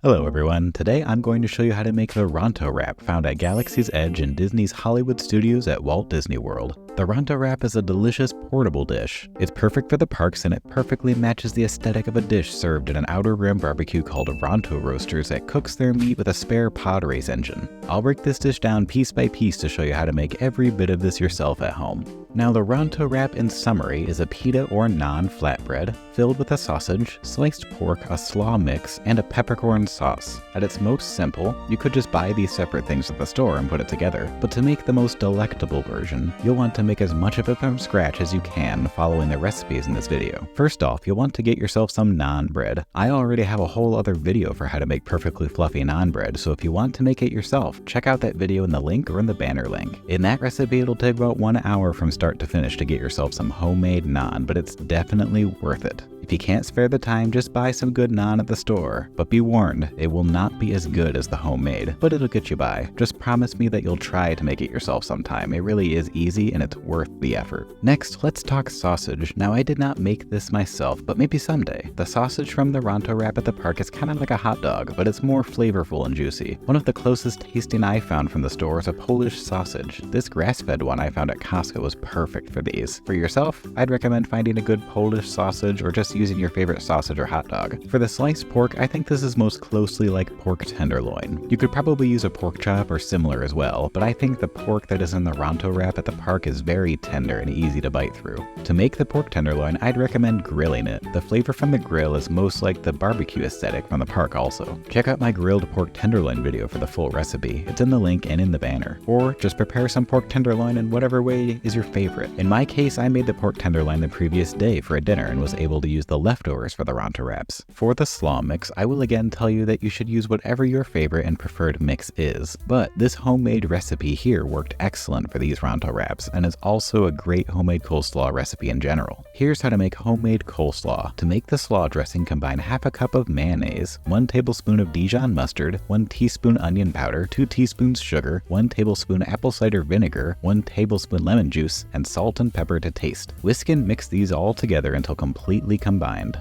Hello everyone, today I'm going to show you how to make the Ronto Wrap found at Galaxy's Edge in Disney's Hollywood Studios at Walt Disney World. The Ronto Wrap is a delicious portable dish. It's perfect for the parks and it perfectly matches the aesthetic of a dish served in an outer rim barbecue called Ronto Roasters that cooks their meat with a spare pod race engine. I'll break this dish down piece by piece to show you how to make every bit of this yourself at home. Now the Ronto Wrap in summary is a pita or naan flatbread filled with a sausage, sliced pork, a slaw mix, and a peppercorn sauce. At its most simple, you could just buy these separate things at the store and put it together, but to make the most delectable version, you'll want to make as much of it from scratch as you can following the recipes in this video. First off, you'll want to get yourself some naan bread. I already have a whole other video for how to make perfectly fluffy naan bread, so if you want to make it yourself, check out that video in the link or in the banner link. In that recipe, it'll take about 1 hour from start to finish to get yourself some homemade naan, but it's definitely worth it. If you can't spare the time, just buy some good naan at the store. But be warned, it will not be as good as the homemade, but it'll get you by. Just promise me that you'll try to make it yourself sometime. It really is easy and it's worth the effort. Next, let's talk sausage. Now, I did not make this myself, but maybe someday. The sausage from the Ronto Wrap at the park is kind of like a hot dog, but it's more flavorful and juicy. One of the closest tasting I found from the store is a Polish sausage. This grass-fed one I found at Costco was perfect for these. For yourself, I'd recommend finding a good Polish sausage or just using your favorite sausage or hot dog. For the sliced pork, I think this is most closely like pork tenderloin. You could probably use a pork chop or similar as well, but I think the pork that is in the Ronto Wrap at the park is very tender and easy to bite through. To make the pork tenderloin, I'd recommend grilling it. The flavor from the grill is most like the barbecue aesthetic from the park also. Check out my grilled pork tenderloin video for the full recipe. It's in the link and in the banner. Or just prepare some pork tenderloin in whatever way is your favorite. In my case, I made the pork tenderloin the previous day for a dinner and was able to use the leftovers for the Ronto Wraps. For the slaw mix, I will again tell you that you should use whatever your favorite and preferred mix is. But this homemade recipe here worked excellent for these Ronto Wraps and is also a great homemade coleslaw recipe in general. Here's how to make homemade coleslaw. To make the slaw dressing, combine half a cup of mayonnaise, 1 tablespoon of Dijon mustard, 1 teaspoon onion powder, 2 teaspoons sugar, 1 tablespoon apple cider vinegar, 1 tablespoon lemon juice, and salt and pepper to taste. Whisk and mix these all together until completely combined.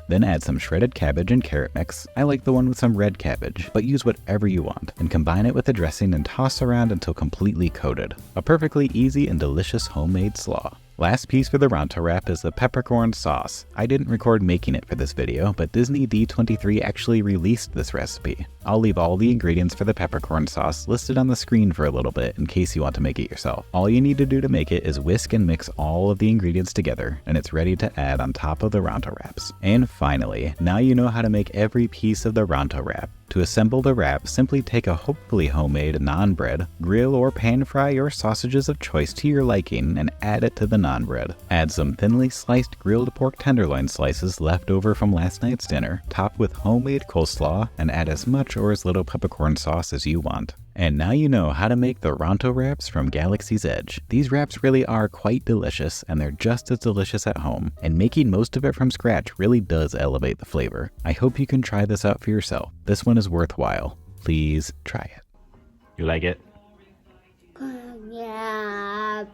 Then add some shredded cabbage and carrot mix. I like the one with some red cabbage, but use whatever you want. And combine it with the dressing and toss around until completely coated. A perfectly easy and delicious homemade slaw. Last piece for the Ronto Wrap is the peppercorn sauce. I didn't record making it for this video, but Disney D23 actually released this recipe. I'll leave all the ingredients for the peppercorn sauce listed on the screen for a little bit in case you want to make it yourself. All you need to do to make it is whisk and mix all of the ingredients together, and it's ready to add on top of the Ronto Wraps. And finally, now you know how to make every piece of the Ronto Wrap. To assemble the wrap, simply take a hopefully homemade naan bread, grill or pan fry your sausages of choice to your liking, and add it to the naan bread. Add some thinly sliced grilled pork tenderloin slices left over from last night's dinner, top with homemade coleslaw, and add as much or as little peppercorn sauce as you want. And now you know how to make the Ronto Wraps from Galaxy's Edge. These wraps really are quite delicious, and they're just as delicious at home, and making most of it from scratch really does elevate the flavor. I hope you can try this out for yourself. This one is worthwhile. Please try it. You like it? Yeah.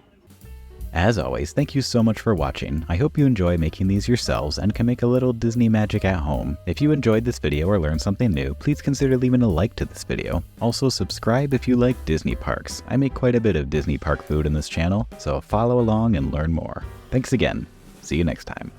As always, thank you so much for watching. I hope you enjoy making these yourselves and can make a little Disney magic at home. If you enjoyed this video or learned something new, please consider leaving a like to this video. Also, subscribe if you like Disney parks. I make quite a bit of Disney park food in this channel, so follow along and learn more. Thanks again. See you next time.